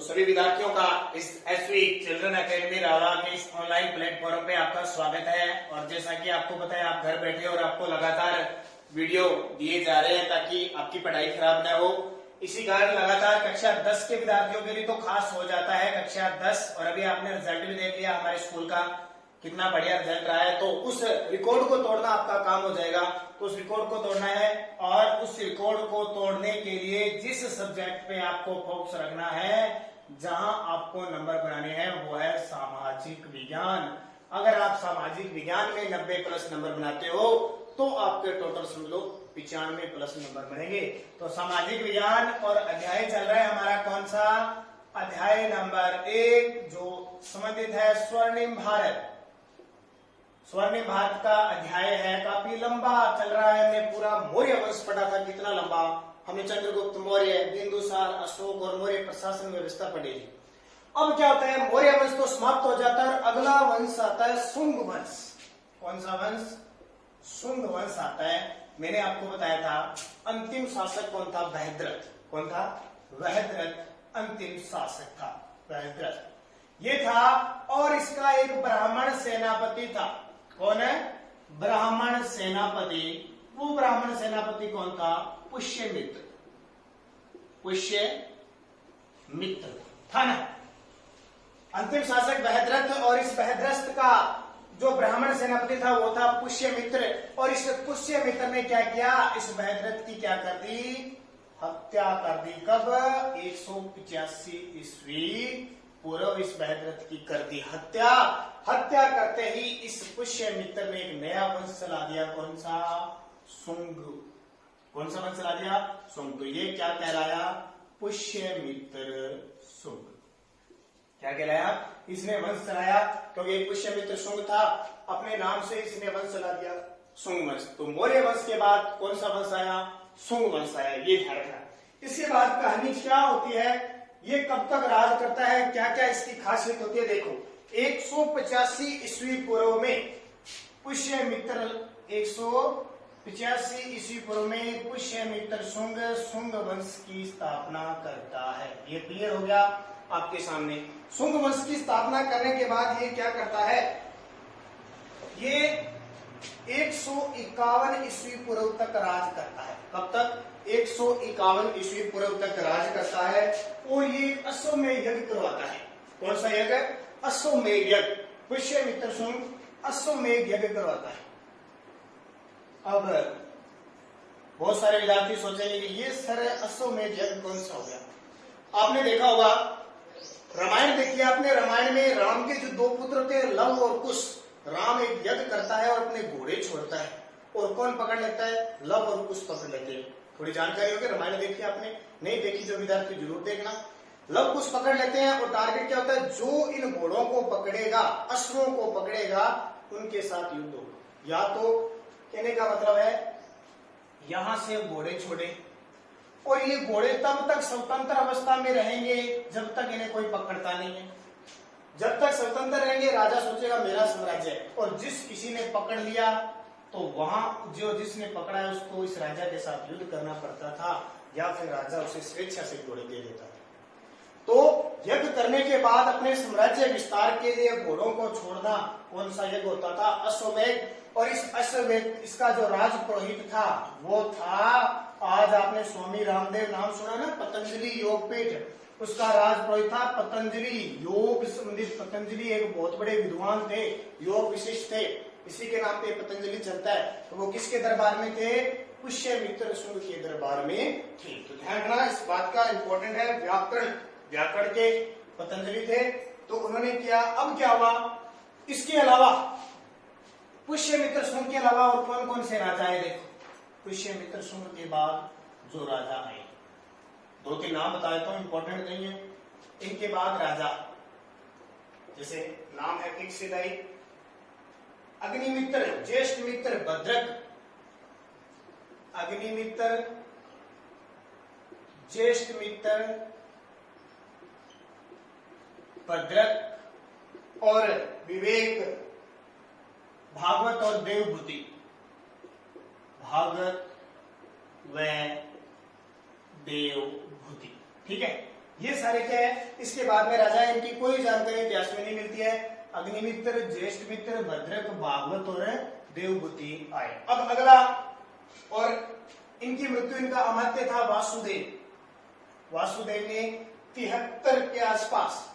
सभी विद्यार्थियों का इस एसवी चिल्ड्रन एकेडमी रावा के इस ऑनलाइन प्लेटफॉर्म पे आपका स्वागत है। और जैसा कि आपको पता है, आप घर बैठे और आपको लगातार वीडियो दिए जा रहे हैं ताकि आपकी पढ़ाई खराब ना हो। इसी कारण लगातार कक्षा 10 के विद्यार्थियों के लिए तो खास हो जाता है कक्षा 10। और अभी आपने रिजल्ट भी देख लिया हमारे स्कूल का, कितना बढ़िया रिजल्ट रहा है। तो उस रिकॉर्ड को तोड़ना आपका काम हो जाएगा। तो उस रिकॉर्ड को तोड़ना है और उस रिकॉर्ड को तोड़ने के लिए जिस सब्जेक्ट पे आपको फोकस रखना है, जहां आपको नंबर बनाने हैं, वो है सामाजिक विज्ञान। अगर आप सामाजिक विज्ञान में 90 प्लस नंबर बनाते हो तो आपके टोटल समझ लो 95 प्लस नंबर बनेंगे। तो सामाजिक विज्ञान और अध्याय चल रहा है हमारा कौन सा? अध्याय नंबर 1 जो संबंधित है स्वर्णिम भारत। स्वर्णिम भारत का अध्याय है, काफी लंबा चल रहा है। हमने पूरा मौर्य वंश पढ़ा था, कितना लंबा। हमने चंद्रगुप्त मौर्य, बिंदुसार, अशोक और मौर्य प्रशासन व्यवस्था पढ़ी थी। अब क्या होता है, मौर्य वंश तो समाप्त हो जाता है और अगला वंश आता है शुंग वंश। कौन सा वंश? शुंग वंश आता है। मैंने आपको बताया था अंतिम शासक कौन था? बृहद्रथ। कौन था? बृहद्रथ अंतिम शासक था, बृहद्रथ ये था। और इसका एक ब्राह्मण सेनापति था। कौन है? ब्राह्मण सेनापति। वो ब्राह्मण सेनापति कौन था? पुष्यमित्र। पुष्यमित्र था ना। अंतिम शासक बृहद्रथ और इस बृहद्रथ का जो ब्राह्मण सेनापति था वो था पुष्यमित्र। और इस पुष्यमित्र ने क्या किया? इस बृहद्रथ की क्या कर दी? हत्या कर दी। कब? 185 ईस्वी पूर्व इस बृहद्रथ की कर दी हत्या। हत्या करते ही इस पुष्यमित्र ने एक नया वंश चला दिया। कौन सा? शुंग। कौन सा वंश चला दिया? शुंग। तो ये क्या कहलाया? पुष्यमित्र शुंग। क्या कहलाया? इसने वंश चलाया क्योंकि पुष्यमित्र शुंग था, अपने नाम से इसने वंश चला दिया शुंग वंश। तो मौर्य वंश के बाद कौन सा वंश आया? शुंग वंश आया। ये ध्यान रखना। इसके बाद कहानी क्या होती है, ये कब तक राज करता है, क्या क्या इसकी खासियत होती है, देखो। 185 ईस्वी पूर्व में पुष्यमित्र 185 ईस्वी पूर्व में पुष्यमित्र शुंग वंश की स्थापना करता है। ये क्लियर हो गया आपके सामने। शुंग वंश की स्थापना करने के बाद ये क्या करता है, ये 151 ईस्वी पूर्व तक राज करता है। कब तक? 151 ईस्वी पूर्व तक राज करता है। और ये अश्वमेध यज्ञ करवाता है। कौन सा यज्ञ? अश्वमेध यज्ञ। पुष्यमित्र शुंग अश्वमेध यज्ञ करवाता है। अब बहुत सारे विद्यार्थी सोचेंगे कि ये सर अश्वमेध यज्ञ कौन सा हो गया। आपने देखा होगा, रामायण देखिए आपने। रामायण में राम के जो दो पुत्र थे, लव और कुश। राम एक यज्ञ करता है और अपने घोड़े छोड़ता है, और कौन पकड़ लेता है? लव और कुश पकड़ लेते हैं। थोड़ी जानकारी होगी। रामायण देखी आपने? नहीं देखी जो विद्यार्थी जरूर देखना। लव कुश पकड़ लेते हैं और टारगेट क्या होता है? जो इन घोड़ों को पकड़ेगा, अश्वों को पकड़ेगा, उनके साथ युद्ध होगा। या तो कहने का मतलब है यहां से घोड़े छोड़े, और ये घोड़े तब तक स्वतंत्र अवस्था में रहेंगे जब तक इन्हें कोई पकड़ता नहीं है। जब तक स्वतंत्र रहेंगे, राजा सोचेगा मेरा साम्राज्य है। और जिस किसी ने पकड़ लिया तो वहां जो जिसने पकड़ा है उसको इस राजा के साथ युद्ध करना पड़ता था, या फिर राजा उसे स्वेच्छा से घोड़े दे देता था। तो यज्ञ करने के बाद अपने साम्राज्य विस्तार के लिए घोड़ों को छोड़ना कौन सा यज्ञ होता था? अश्वमेध। और इस अश्वमेध, इसका जो राज पुरोहित था वो था, आज आपने स्वामी रामदेव नाम सुना ना, पतंजलि योगपीठ, उसका राज पुरोहित था पतंजलि। योग संबंधित पतंजलि एक बहुत बड़े विद्वान थे, योग विशिष्ट थे, इसी के नाम पे पतंजलि चलता है। तो वो किसके दरबार में थे? पुष्यमित्र शुंग के दरबार में थे। तो ध्यान रखना, इस बात का इंपॉर्टेंट है। व्याकरण के पतंजलि थे, तो उन्होंने किया। अब क्या हुआ, इसके अलावा पुष्यमित्र शुंग के अलावा और कौन कौन से राजा आए? देखो, पुष्यमित्र शुंग के बाद जो राजा आए, 2-3 नाम बता देता हूं, इंपॉर्टेंट नहीं है। इनके बाद राजा, जैसे नाम है किकसिदाई, अग्निमित्र, ज्येष्ठ मित्र भद्रक, अग्निमित्र, ज्येष्ठ मित्र भद्रक और विवेक, भागवत और देवभूति। भागवत व देवभूति, ठीक है। ये सारे क्या है, इसके बाद में राजा है, इनकी कोई जानकारी इतिहास में नहीं मिलती है। अग्निमित्र, ज्येष्ठ मित्र, भद्रक, भागवत और देवभूति आए। अब अगला, और इनकी मृत्यु, इनका अमात्य था वासुदेव। वासुदेव ने 73 के आसपास,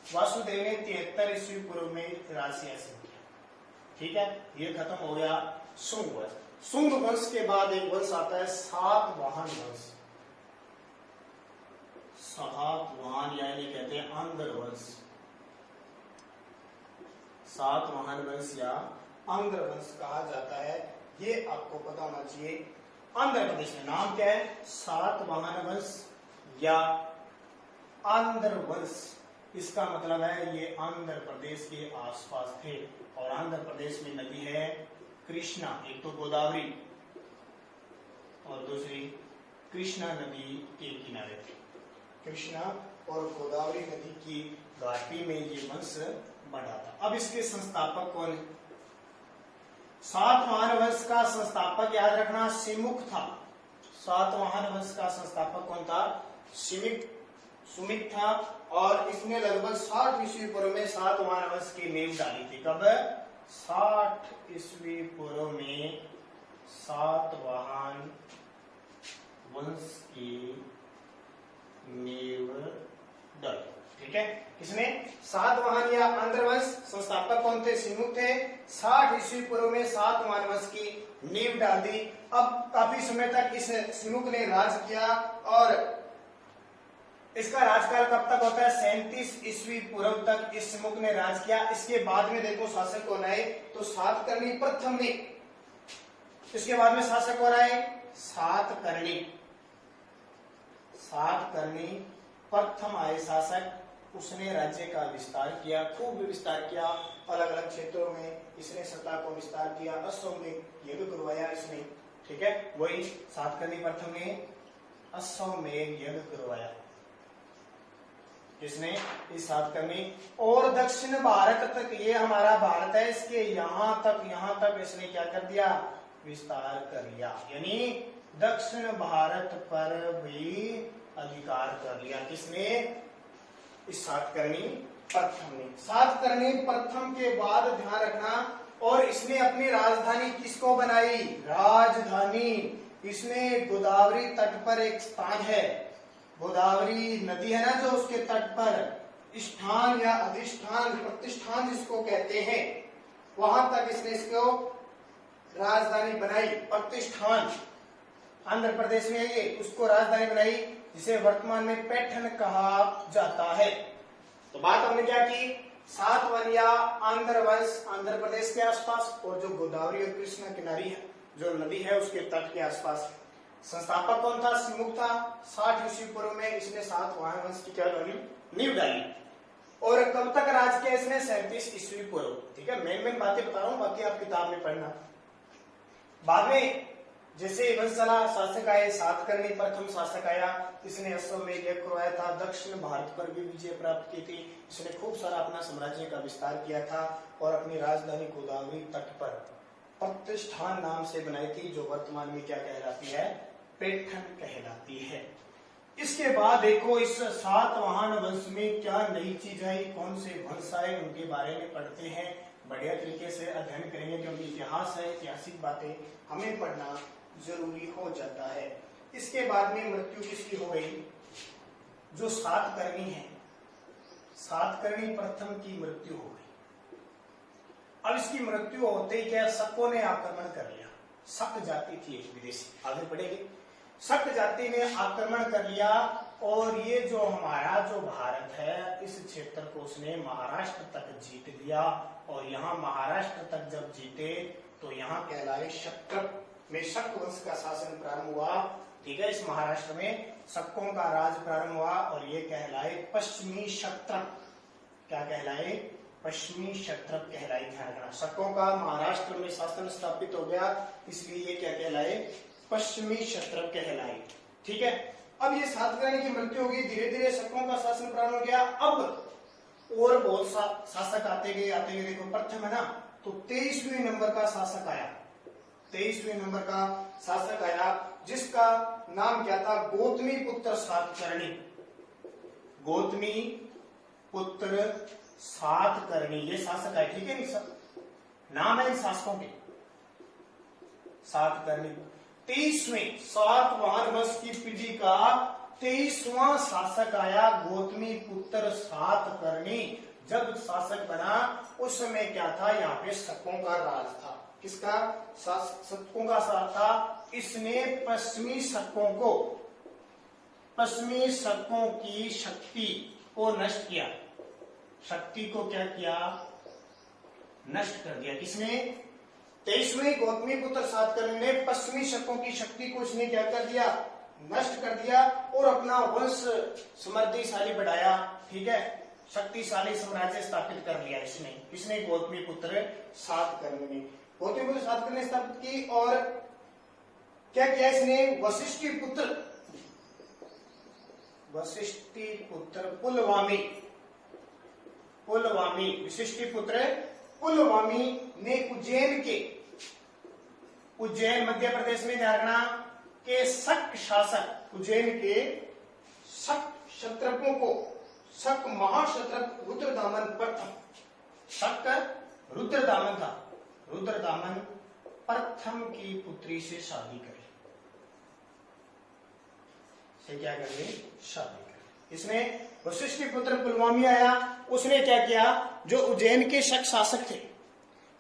वासुदेव ने 73 ईस्वी पूर्व में राज सिंहासन किया। ठीक है, ये खत्म हो गया शुंग वंश। शुंग वंश के बाद एक वंश आता है सातवाहन वंश। सातवाहन यानी कहते हैं आंध्र वंश। सातवाहन वंश या आंध्र वंश कहा जाता है, ये आपको पता होना चाहिए। आंध्र प्रदेश में नाम क्या है, सातवाहन वंश या आंध्र वंश। इसका मतलब है ये आंध्र प्रदेश के आसपास थे, और आंध्र प्रदेश में नदी है कृष्णा, एक तो गोदावरी और दूसरी कृष्णा नदी के किनारे थे। कृष्णा और गोदावरी नदी की घाटी में ये वंश बढ़ा था। अब इसके संस्थापक कौन है? सातवाहन वंश का संस्थापक याद रखना सिमुक था। सातवाहन वंश का संस्थापक कौन था? सुमित था, और इसने लगभग 60 ईस्वी पूर्व में सातवाहन वंश की नींव डाली थी। कब? 60 ईस्वी पूर्व में सातवाहन वंश की नींव डाली। ठीक है, किसने? सातवाहन या आंध्र वंश। संस्थापक कौन थे? सिमुक थे। 60 ईस्वी पूर्व में सातवाहन वंश की नींव डाल दी। अब काफी समय तक इस सिमुक ने राज किया, और इसका राजकाल कब तक होता है? 37 ईस्वी पूर्व तक इस सिमुक ने राज किया। इसके बाद में देखो शासक कौन आए, तो सातकर्णी प्रथम ने। इसके बाद में शासक कौन आए? सातकर्णी प्रथम आए शासक। उसने राज्य का विस्तार किया, खूब विस्तार किया, अलग अलग क्षेत्रों में इसने सत्ता को विस्तार किया। अश्वमेध यज्ञ करवाया इसने। ठीक है, वही सातकर्णी प्रथम ने अश्वमेध यज्ञ करवाया। किसने? इस सातकर्णी। और दक्षिण भारत तक, ये हमारा भारत है, इसके यहां तक इसने क्या कर दिया? विस्तार कर लिया। यानी दक्षिण भारत पर भी अधिकार कर लिया। किसने? इस सातकर्णी प्रथम ने। सातकर्णी प्रथम के बाद ध्यान रखना, और इसने अपनी राजधानी किसको बनाई? राजधानी इसने गोदावरी तट पर एक स्थान है, गोदावरी नदी है ना जो, उसके तट पर स्थान या अधिष्ठान, प्रतिष्ठान जिसको कहते हैं, वहां तक इसने इसको राजधानी बनाई। प्रतिष्ठान आंध्र प्रदेश में ये, उसको राजधानी बनाई, जिसे वर्तमान में पैठन कहा जाता है। तो बात हमने क्या की? सातवाहन या आंध्र वंश आंध्र प्रदेश के आसपास, और जो गोदावरी और कृष्णा किनारी है, जो नदी है, उसके तट के आसपास। संस्थापक कौन था? सिमुक था। 60 ईस्वी पूर्व में इसने सातवाहन वंश की क्या डाली? नींव डाली। और कब तक राज किया इसने? 37 ईस्वी पूर्व। ठीक है, मेन बातें बता रहा हूं, बाकी आप किताब में पढ़ना। बाद में जैसे वंश चला, शासक आए, सातकर्णी प्रथम शासक आया, इसने अश्वमेध यज्ञ करवाया था, दक्षिण भारत पर भी विजय प्राप्त की थी, इसने खूब सारा अपना साम्राज्य का विस्तार किया था, और अपनी राजधानी गोदावरी तट पर प्रतिष्ठान नाम से बनाई थी, जो वर्तमान में क्या कहलाती है? पैठन कहलाती है। इसके बाद देखो इस सातवाहन वंश में क्या नई चीज आई, कौन से वंश आए, उनके बारे में पढ़ते हैं। बढ़िया तरीके से अध्ययन करेंगे, क्योंकि इतिहास है, ऐतिहासिक बातें हमें पढ़ना जरूरी हो जाता है। इसके बाद में मृत्यु किसकी हो गई? जो सातकर्णी है, सातकर्णी प्रथम की मृत्यु हो गई। अब इसकी मृत्यु होते ही क्या, शकों ने आक्रमण कर लिया। शक जाति थी एक विदेशी, आगे बढ़ेगी। शक जाति ने आक्रमण कर लिया, और ये जो हमारा जो भारत है, इस क्षेत्र को उसने महाराष्ट्र तक जीत लिया। और यहाँ महाराष्ट्र तक जब जीते, तो यहाँ कहलाए शक में शक वंश का शासन प्रारंभ हुआ। ठीक है, इस महाराष्ट्र में शकों का राज प्रारंभ हुआ, और ये कहलाए पश्चिमी क्षत्रप। क्या कहलाए? पश्चिमी क्षत्रप कहलाए। ध्यान रखना, शकों का महाराष्ट्र में शासन स्थापित हो गया, इसलिए ये क्या कहलाए? पश्चिमी क्षत्रप कहलाए। ठीक है, अब ये सातकर्णी की मृत्यु होगी, धीरे धीरे शकों का शासन प्रारंभ हो गया। अब और बहुत शासक आते गए। देखो प्रथम है ना, तो 23वें नंबर का शासक आया। 23वें नंबर का शासक आया, जिसका नाम क्या था? गौतमी पुत्र सातकर्णी। गौतमी पुत्र सातकर्णी, ये शासक है, ठीक है नहीं सब नाम है इन शासकों के। सातकर्णी 23वें सातवाहन वंश की पीढ़ी का 23वां शासक आया गौतमी पुत्र सातकर्णी। जब शासक बना उस समय क्या था, यहाँ पे शकों का राज था। किसका? शकों का राज था। इसने पश्चिमी शकों की शक्ति को नष्ट किया। शक्ति को क्या किया? नष्ट कर दिया। किसने? 23वें गौतमी पुत्र सातकर्णी ने पश्चिमी शकों की शक्ति को इसने क्या कर दिया? नष्ट कर दिया और अपना वंश समृद्धिशाली बढ़ाया। ठीक है, शक्तिशाली साम्राज्य स्थापित कर लिया इसने। किसने? गौतमी पुत्र सातकर्णी ने। गौतमी पुत्र सातकर्णी ने स्थापित की और क्या किया इसने? वशिष्ठी पुत्र पुलवामी वशिष्ठी पुत्र पुलवामी ने उज्जैन मध्य प्रदेश में ध्यान रखना के शक शासक, उज्जैन के शक क्षत्रपों को, शक महाक्षत्रप रुद्रदामन प्रथम, शक रुद्रदामन था, रुद्रदामन प्रथम की पुत्री से शादी करी। से क्या कर ली? शादी करी। इसने वशिष्ठी पुत्र पुलवामी आया, उसने क्या किया? जो उज्जैन के शक शासक थे,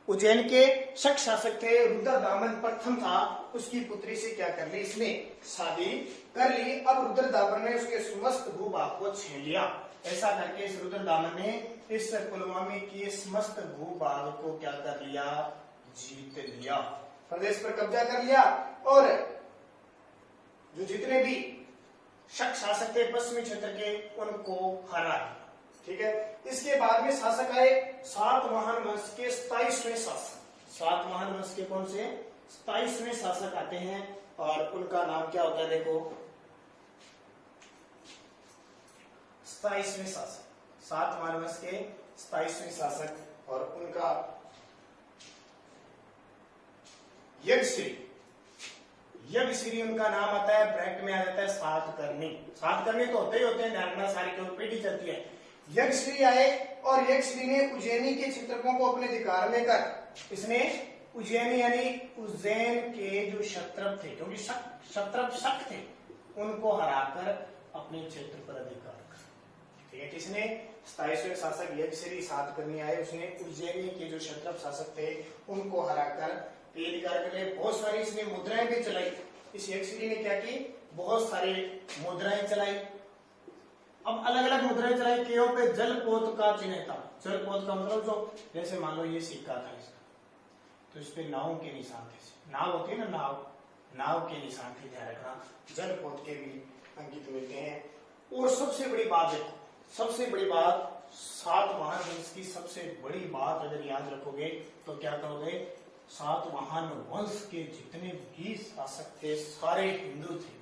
उज्जैन के शक शासक थे, रुद्रदामन प्रथम था, उसकी पुत्री से क्या कर ली? इसने शादी कर ली। अब रुद्रदामन ने उसके समस्त भूभाग को छीन लिया। ऐसा करके इस रुद्रदामन ने इस पुलवामी की समस्त भूभाग को क्या कर लिया? जीत लिया, प्रदेश पर कब्जा कर लिया और जो जितने भी शक शासक थे पश्चिमी क्षेत्र के, उनको हरा दिया। ठीक है, इसके बाद में शासक आए सातवाहन वंश के 27वें शासक। सातवाहन वंश के कौन से? 27वें शासक आते हैं और उनका नाम क्या होता है? देखो, 27वें शासक, सातवाहन वंश के 27वें शासक और उनका यज्ञश्री उनका नाम आता है। ब्रैकेट में आ जाता है सातकर्णी। सातकर्णी तो होते ही होते हैं, ध्यान रखना, सारी केवल पीढ़ी चलती है। यज्ञश्री आए और यज्ञश्री ने उज्जैनी के क्षेत्रकों को अपने अधिकार में कर इसने उज्जैनी यानी उज्जैन के जो क्षत्रप थे, क्योंकि क्षत्रप शक थे, उनको हराकर अपने क्षेत्र पर अधिकार कर। ठीक है, किसने? 27वें शासक यज्ञश्री सातकर्णी आए, उसने उज्जैनी के जो क्षत्रप शासक थे उनको हराकर अधिकार के लिए बहुत सारी इसने मुद्राएं भी चलाई। इस यज्ञश्री ने क्या की? बहुत सारी मुद्राएं चलाई। अब अलग अलग मुद्राएं चलाई। केयों पे जलपोत का चिन्ह था। जलपोत का मतलब जो, जैसे मान लो ये सिक्का था इसका, तो इस पे नाव के निशान थे। नाव होती है ना, नाव के निशान थे, ध्यान रखना। जलपोत के भी अंकित मिलते हैं। और सबसे बड़ी बात देखो, सबसे बड़ी बात, सातवाहन वंश की सबसे बड़ी बात अगर याद रखोगे तो क्या करोगे? सातवाहन वंश के जितने भी शासक थे सारे हिंदू थे।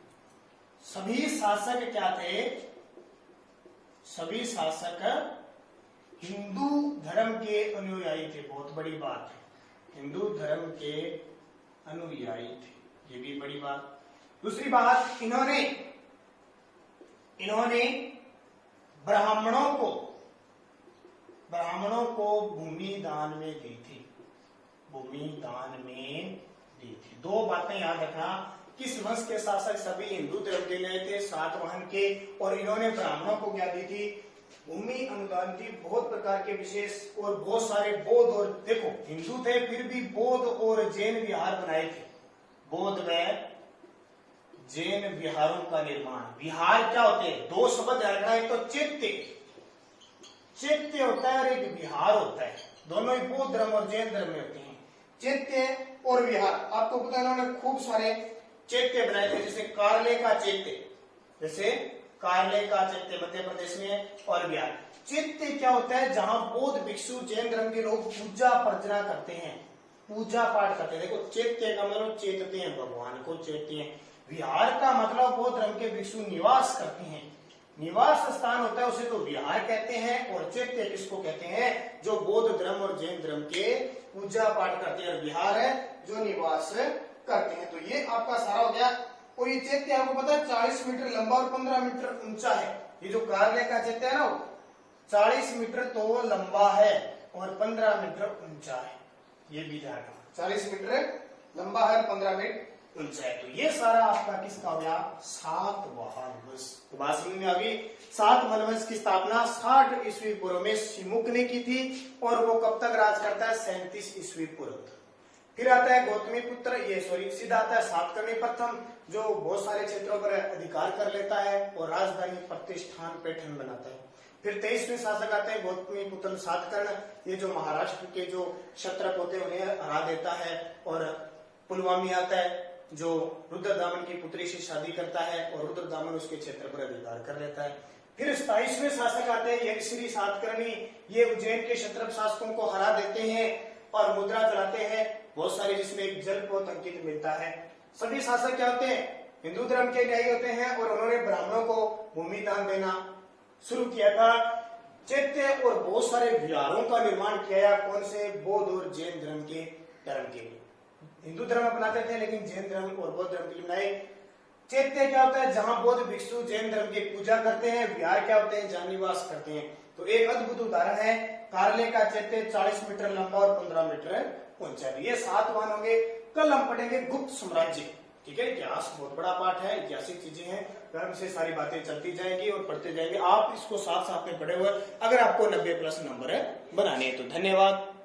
सभी शासक क्या थे? सभी शासक हिंदू धर्म के अनुयायी थे। बहुत बड़ी बात है, हिंदू धर्म के अनुयायी थे, ये भी बड़ी बात। दूसरी बात, इन्होंने ब्राह्मणों को भूमि दान में दी थी। भूमि दान में दी थी। दो बातें याद रखना, किस वंश के शासक सभी हिंदू धर्म के लिए थे, सातवाहन के, और इन्होंने ब्राह्मणों को क्या दी थी? भूमि अनुदान थी। बहुत प्रकार के विशेष और बहुत सारे बौद्ध, और देखो हिंदू थे फिर भी बौद्ध और जैन विहार बनाए थे। बौद्ध व जैन विहारों का निर्माण। विहार क्या होते हैं? दो शब्द याद रखना, एक तो चैत्य होता है और एक विहार होता है। दोनों ही बौद्ध धर्म और जैन धर्म में होते हैं, चैत्य और विहार। आपको पता है उन्होंने खूब सारे चैत्य बनाए थे, जैसे कारले का चैत्य मध्य प्रदेश में, और विहार। चैत्य क्या होता है? जहां बौद्ध भिक्षु जैन धर्म के लोग पूजा अर्चना करते हैं, पूजा पाठ करते हैं। देखो चैत्य का मतलब चेतते हैं भगवान को, चैत्य हैं। विहार का मतलब बौद्ध धर्म के भिक्षु निवास करते हैं, निवास स्थान होता है, उसे तो विहार कहते हैं। और चैत्य किसको कहते हैं? जो बौद्ध धर्म और जैन धर्म के पूजा पाठ करते हैं। और विहार है जो निवास करते हैं। तो ये आपका सारा हो गया और ये चैत्य आपको पता है 40 मीटर लंबा और 15 मीटर ऊंचा है। ये जो कार्ले का चैत्य है ना, 40 मीटर तो लंबा है और 15 मीटर ऊंचा है। ये भी ध्यान रखना, 40 मीटर लंबा है और 15 मीटर ऊंचा है। तो ये सारा आपका किसका हो गया? सातवाहन वंश। तो बात समझ में आ गई। सातवाहन वंश की स्थापना 60 ईस्वी पूर्व में शिमुक ने की थी और वो कब तक राज करता है? 37 ईस्वी पूर्व तक। फिर आता है गौतमी पुत्र, ये सॉरी सीधा आता है सातकर्णी प्रथम, जो बहुत सारे क्षेत्रों पर अधिकार कर लेता है और राजधानी प्रतिष्ठान पैठण बनाता है। फिर 23वें शासक आते हैं गौतमी पुत्र सातकर्ण, ये जो महाराष्ट्र के जो क्षत्रप होते हैं उन्हें हरा देता है। और पुलवामी आता है जो रुद्रदामन की पुत्री से शादी करता है और रुद्रदामन उसके क्षेत्र पर अधिकार कर लेता है। फिर 27वें शासक आते हैं यज्ञश्री सातकर्णी, ये उज्जैन के क्षत्रप शासकों को हरा देते हैं और मुद्रा चलाते हैं बहुत सारे, जिसमें एक जलपोत अंकित मिलता है। सभी शासक क्या होते हैं? हिंदू धर्म के न्यायी होते हैं और उन्होंने ब्राह्मणों को भूमि दान देना शुरू किया था। चैत्य और बहुत सारे विहारों का निर्माण किया। कौन से? बौद्ध और जैन धर्म के लिए। हिंदू धर्म अपनाते थे लेकिन जैन धर्म और बौद्ध धर्म के लिए। चैत्य क्या होता है? जहां बौद्ध भिक्षु जैन धर्म की पूजा करते हैं। विहार क्या होते हैं? जहां निवास करते हैं। तो एक अद्भुत उदाहरण है कार्ले का चैत्य, 40 मीटर लंबा और 15 मीटर ऊंचा। ये सातवाहन होंगे। कल हम पढ़ेंगे गुप्त साम्राज्य। ठीक है, इतिहास बहुत बड़ा पाठ है, ऐतिहासिक चीजें हैं, धर्म से सारी बातें चलती जाएंगी और पढ़ते जाएंगे। आप इसको साथ साथ में पढ़े हुए, अगर आपको 90+ नंबर बनाने हैं तो। धन्यवाद।